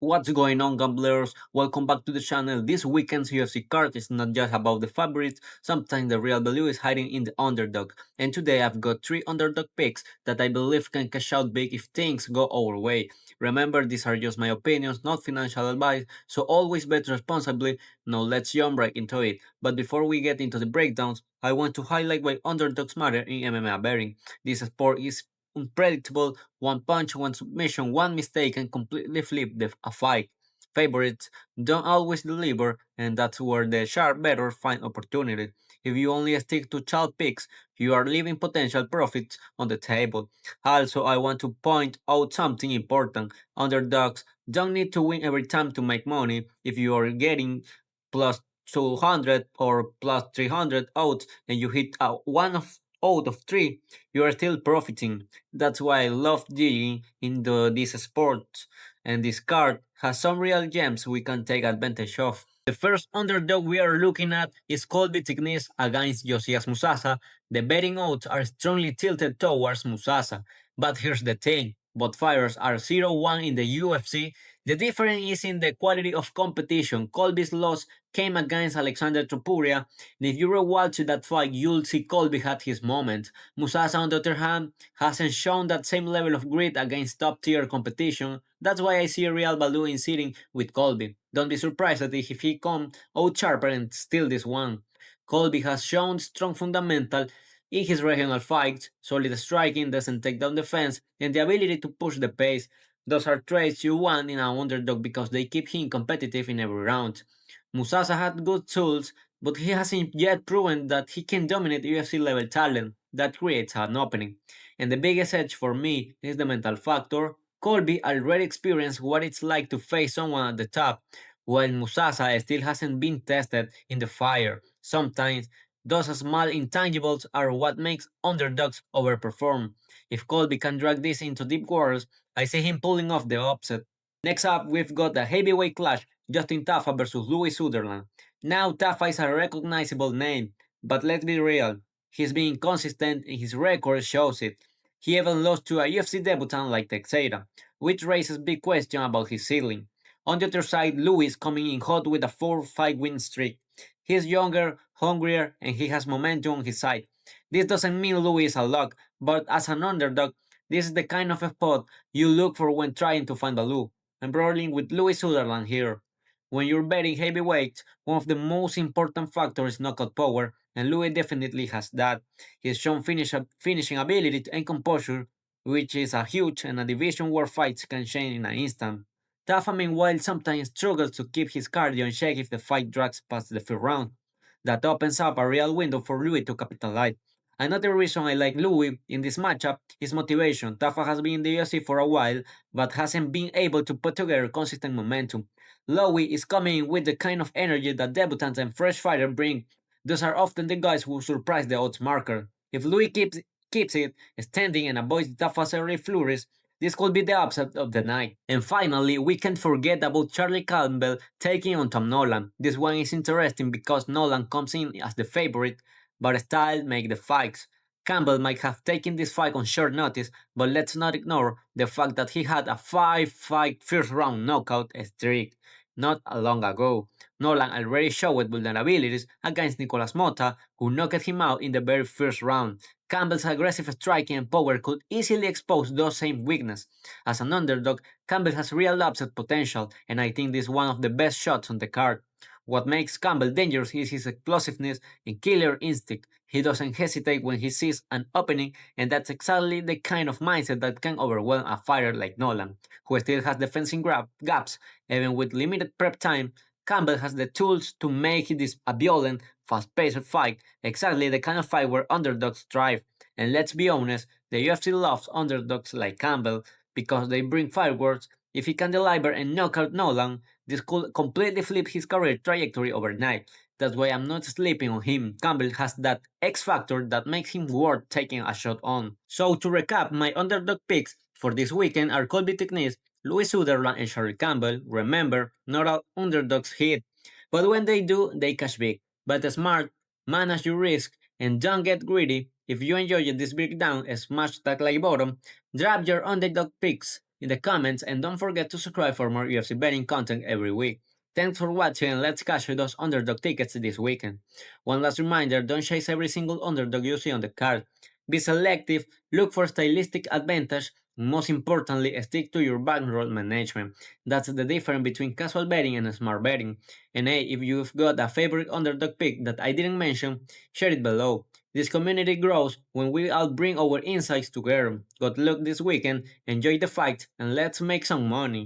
What's going on, gamblers? Welcome back to the channel. This weekend's UFC card is not just about the favorites, sometimes the real value is hiding in the underdog. And today I've got 3 underdog picks that I believe can cash out big if things go our way. Remember, these are just my opinions, not financial advice, so always bet responsibly. Now let's jump right into it. But before we get into the breakdowns, I want to highlight why underdogs matter in MMA betting. This sport is unpredictable, one punch, one submission, one mistake, and completely flip a fight. Favorites don't always deliver, and that's where the sharp bettors find opportunity. If you only stick to child picks, you are leaving potential profits on the table. Also, I want to point out something important. Underdogs don't need to win every time to make money. If you are getting plus 200 or plus 300 odds and you hit one of out of three, you are still profiting. That's why I love digging into this sport, and this card has some real gems we can take advantage of. The first underdog we are looking at is Colby Thicknesse against Josias Musasa. The betting odds are strongly tilted towards Musasa, but here's the thing. Both fighters are 0-1 in the UFC. The difference is in the quality of competition. Colby's loss came against Alexander Topuria, and if you rewatch that fight, you'll see Colby had his moment. Musasa, on the other hand, hasn't shown that same level of grit against top-tier competition. That's why I see a real value in sitting with Colby. Don't be surprised that if he come out sharper and steal this one. Colby has shown strong fundamental in his regional fights, solid striking, doesn't take down defense, and the ability to push the pace. Those are traits you want in an underdog because they keep him competitive in every round. Musasa had good tools, but he hasn't yet proven that he can dominate UFC level talent. That creates an opening. And the biggest edge for me is the mental factor. Colby already experienced what it's like to face someone at the top, while Musasa still hasn't been tested in the fire. Sometimes those small intangibles are what makes underdogs overperform. If Colby can drag this into deep waters, I see him pulling off the upset. Next up, we've got the heavyweight clash, Justin Tafa versus Louie Sutherland. Now Tafa is a recognizable name, but let's be real, he's being consistent and his record shows it. He even lost to a UFC debutant like Teixeira, which raises big question about his ceiling. On the other side, Louis is coming in hot with a 4-fight win streak. He's younger, hungrier, and he has momentum on his side. This doesn't mean Louis is a lock, but as an underdog, this is the kind of spot you look for when trying to find value. I'm rolling with Louis Sutherland here. When you're betting heavyweight, one of the most important factors is knockout power, and Louis definitely has that. He's shown finishing ability and composure, which is a huge and a division where fights can change in an instant. Tafa, meanwhile, sometimes struggles to keep his cardio in check if the fight drags past the first round. That opens up a real window for Louis to capitalize. Another reason I like Louis in this matchup is motivation. Tafa has been in the UFC for a while, but hasn't been able to put together consistent momentum. Louis is coming in with the kind of energy that debutants and fresh fighters bring. Those are often the guys who surprise the odds marker. If Louis keeps it standing and avoids Tafa's early flurries, this could be the upset of the night. And finally, we can't forget about Charlie Campbell taking on Tom Nolan. This one is interesting because Nolan comes in as the favorite, but style make the fights. Campbell might have taken this fight on short notice, but let's not ignore the fact that he had a 5-fight first round knockout streak not long ago. Nolan already showed vulnerabilities against Nicolas Mota, who knocked him out in the very first round. Campbell's aggressive striking and power could easily expose those same weaknesses. As an underdog, Campbell has real upset potential, and I think this is one of the best shots on the card. What makes Campbell dangerous is his explosiveness and killer instinct. He doesn't hesitate when he sees an opening, and that's exactly the kind of mindset that can overwhelm a fighter like Nolan, who still has defensive gaps. Even with limited prep time, Campbell has the tools to make this a violent, fast-paced fight, exactly the kind of fight where underdogs thrive. And let's be honest, the UFC loves underdogs like Campbell because they bring fireworks. If he can deliver and knock out Nolan, this could completely flip his career trajectory overnight. That's why I'm not sleeping on him. Campbell has that X factor that makes him worth taking a shot on. So to recap, my underdog picks for this weekend are Colby Thicknesse, Louis Sutherland, and Charlie Campbell. Remember, not all underdogs hit, but when they do, they cash big. But smart, manage your risk, and don't get greedy. If you enjoyed this breakdown, smash that like button, drop your underdog picks in the comments, and don't forget to subscribe for more UFC betting content every week. Thanks for watching and let's cash those underdog tickets this weekend. One last reminder, don't chase every single underdog you see on the card. Be selective, look for stylistic advantage, and most importantly, stick to your bankroll management. That's the difference between casual betting and smart betting. And hey, if you've got a favorite underdog pick that I didn't mention, share it below. This community grows when we all bring our insights together. Good luck this weekend, enjoy the fight, and let's make some money.